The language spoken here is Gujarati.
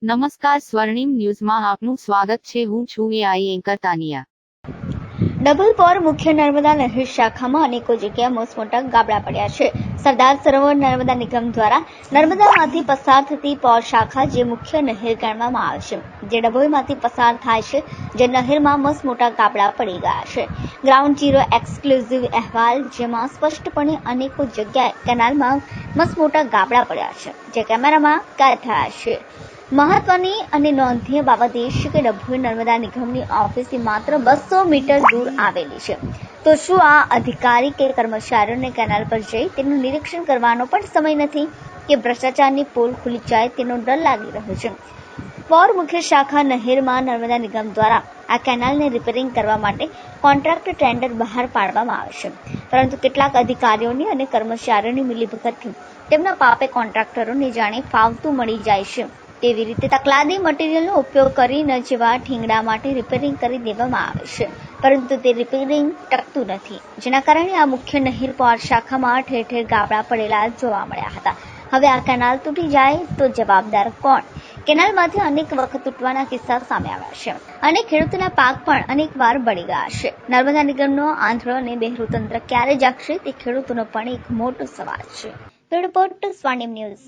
નમસ્કાર, સ્વર્ણિમ ન્યૂઝમાં આપનું સ્વાગત છે. હું છું એઆઈ એન્કર તાનિયા. ડબલ પોર મુખ્ય નર્મદા નહેર શાખામાં અનેકો જગ્યાએ મોસમોટા ગાબડા પડ્યા છે. સરદાર સરોવર નર્મદા નિગમ દ્વારા નર્મદામાંથી પસાર થતી પોર શાખા જે મુખ્ય નહેર ગણવામાં આવે છે, જે ડભોઈમાંથી પસાર થાય છે, જે નહેરમાં મસમોટા ગાબડા પડી ગયા છે. ગ્રાઉન્ડ ઝીરો એક્સક્લુઝિવ અહેવાલ, જેમાં સ્પષ્ટપણે અનેકો જગ્યાએ કેનાલમાં મસમોટા ગાબડા પડ્યા છે, જે કેમેરામાં કેદ થયા છે. મહત્વની અને નોંધનીય બાબત એ છે કે ડભોઈ નર્મદા નિગમની ઓફિસથી માત્ર 200 મીટર દૂર આવેલી છે. તો શું આ અધિકારી કે કર્મચારીઓને કેનાલ પર જઈ તેનું નિરીક્ષણ કરવાનો પણ સમય નથી કે ભ્રષ્ટાચારની પોલ ખુલી જાય તેનો ડર લાગી રહ્યો છે? પોર મુખ્ય શાખા નહેરમાં નર્મદા નિગમ દ્વારા આ કેનાલને રિપેરિંગ કરવા માટે કોન્ટ્રાક્ટ ટેન્ડર બહાર પાડવામાં આવે છે, પરંતુ કેટલાક અધિકારીઓની અને કર્મચારીઓની મિલીભગતથી તેમના પાપે કોન્ટ્રાક્ટરોને જાણે ફાવતું મળી જાય છે તેવી રીતે તકલાદી મટીરીયલનો ઉપયોગ કરીને જેવા ઠીંગડા માટે રિપેરિંગ કરી દેવામાં આવે છે, પરંતુ તે રિપેરિંગ ટકતું નથી, જેના કારણે આ મુખ્ય નહેર પોર શાખામાં ઠેર ઠેર ગાબડા પડેલા જોવા મળ્યા હતા. હવે આ કેનાલ તૂટી જાય તો જવાબદાર કોણ? કેનાલમાંથી અનેક વખત તૂટવાના કિસ્સા સામે આવ્યા છે અને ખેડૂતોના પાક પણ અનેક વાર બળી ગયા છે. નર્મદા નિગમનો આંધળો અને બહેરું તંત્ર ક્યારે જાગશે તે ખેડૂતોનો પણ એક મોટો સવાલ છે. રિપોર્ટ સ્વર્ણિમ ન્યૂઝ.